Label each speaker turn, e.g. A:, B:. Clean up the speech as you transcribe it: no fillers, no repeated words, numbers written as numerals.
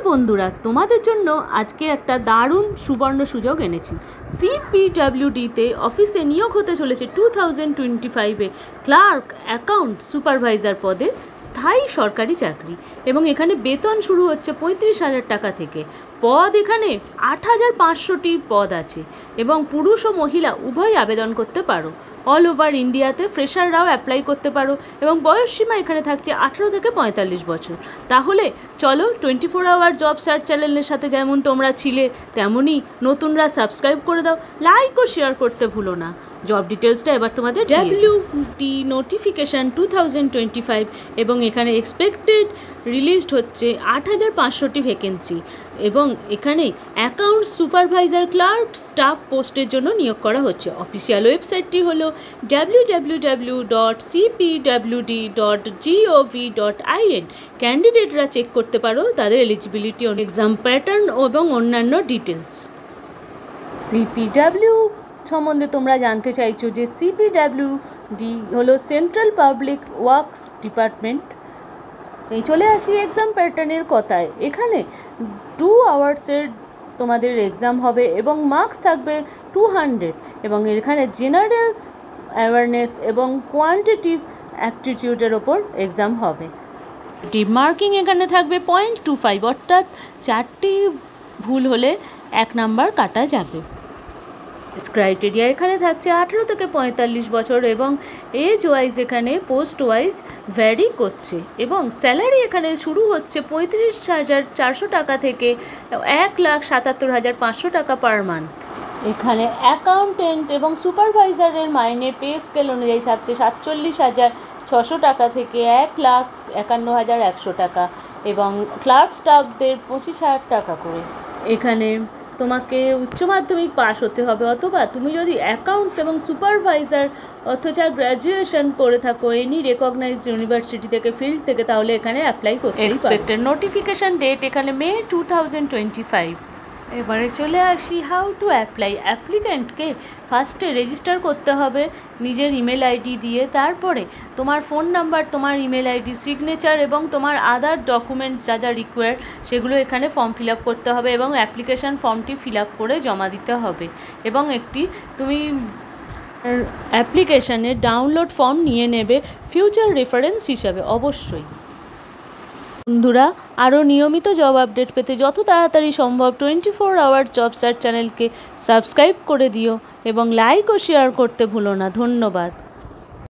A: বন্ধুরা, তোমাদের জন্য আজকে একটা দারুণ সুবর্ণ সুযোগ এনেছি। সিপিডব্লিউডিতে অফিসে নিয়োগ হতে চলেছে 2025-এ ক্লার্ক অ্যাকাউন্ট সুপারভাইজার পদে স্থায়ী সরকারি চাকরি, এবং এখানে বেতন শুরু হচ্ছে 35,000 টাকা থেকে। পদ এখানে 8,500টি পদ আছে এবং পুরুষ ও মহিলা উভয় আবেদন করতে পারো। অল ওভার ইন্ডিয়াতে ফ্রেশাররাও অ্যাপ্লাই করতে পারো এবং বয়সসীমা এখানে থাকছে 18 থেকে 45 বছর। তাহলে চলো 24 আওয়ার জব সার্চ চ্যানেলের সাথে যেমন তোমরা ছিলে তেমনই নতুনরা সাবস্ক্রাইব করে দাও, লাইক ও শেয়ার করতে ভুলো না। জব ডিটেলসটা এবার তোমাদের ডব্লিউটি নোটিফিকেশান 2025 এবং এখানে এক্সপেক্টেড রিলিজড হচ্ছে 8,500টি ভ্যাকেন্সি এবং এখানে অ্যাকাউন্ট সুপারভাইজার ক্লার্ক স্টাফ পোস্টের জন্য নিয়োগ করা হচ্ছে। অফিসিয়াল ওয়েবসাইটটি হলো www.cpwd.gov.in। ক্যান্ডিডেটরা চেক করতে পারো তাদের এলিজিবিলিটি, এক্সাম প্যাটার্ন এবং অন্যান্য ডিটেলস। সিপিডব্লিউ সম্বন্ধে তোমরা জানতে চাইছো যে সিপিডব্লিউডি হলো সেন্ট্রাল পাবলিক ওয়ার্কস ডিপার্টমেন্ট। এই চলে আসি এক্সাম প্যাটার্নের কথায়। এখানে 2 আওয়ার্সের তোমাদের এক্সাম হবে এবং মার্কস থাকবে 200 এবং এখানে জেনারেল অ্যাওয়ারনেস এবং কোয়ান্টিটিভ অ্যাপটিটিউডের ওপর এক্সাম হবে। টিপ মার্কিং এখানে থাকবে 0.25, অর্থাৎ 4টি ভুল হলে 1 নাম্বার কাটা যাবে। ক্রাইটেরিয়া এখানে থাকছে 18 থেকে 45 বছর এবং এজ ওয়াইজ এখানে পোস্ট ওয়াইজ ভ্যারি করছে এবং স্যালারি এখানে শুরু হচ্ছে 35,400 টাকা থেকে 1,77,500 টাকা পার মান্থ। এখানে অ্যাকাউন্টেন্ট এবং সুপারভাইজারের মাইনে পে স্কেল অনুযায়ী থাকছে 47,600 টাকা থেকে 1,51,100 টাকা এবং ক্লার্ক স্টাফদের 25,000 টাকা করে। এখানে তোমাকে উচ্চ মাধ্যমিক পাস হতে হবে, অথবা তুমি যদি অ্যাকাউন্টস এবং সুপারভাইজার অথবা গ্র্যাজুয়েশন করে থাকো এনি রেকগনাইজড ইউনিভার্সিটি থেকে, ফিল্ড থেকে, তাহলে এখানে অ্যাপ্লাই করতে পারো। এক্সপেক্টেড নোটিফিকেশান ডেট এখানে মে 2025। এবারে চলে আসি হাউ টু অ্যাপ্লাই। অ্যাপ্লিক্যান্টকে ফার্স্টে রেজিস্টার করতে হবে নিজের ইমেল আইডি দিয়ে, তারপরে তোমার ফোন নাম্বার, তোমার ইমেল আইডি, সিগনেচার এবং তোমার আদার ডকুমেন্টস যা যা রিকোয়ার সেগুলো এখানে ফর্ম ফিল আপ করতে হবে এবং অ্যাপ্লিকেশান ফর্মটি ফিল আপ করে জমা দিতে হবে এবং একটি তুমি অ্যাপ্লিকেশানের ডাউনলোড ফর্ম নিয়ে নেবে ফিউচার রেফারেন্স হিসাবে অবশ্যই। বন্ধুরা, আরও নিয়মিত জব আপডেট পেতে যত তাড়াতাড়ি সম্ভব 24 আওয়ার জব সার্চ চ্যানেলকে সাবস্ক্রাইব করে দিও এবং লাইক ও শেয়ার করতে ভুলো না। ধন্যবাদ।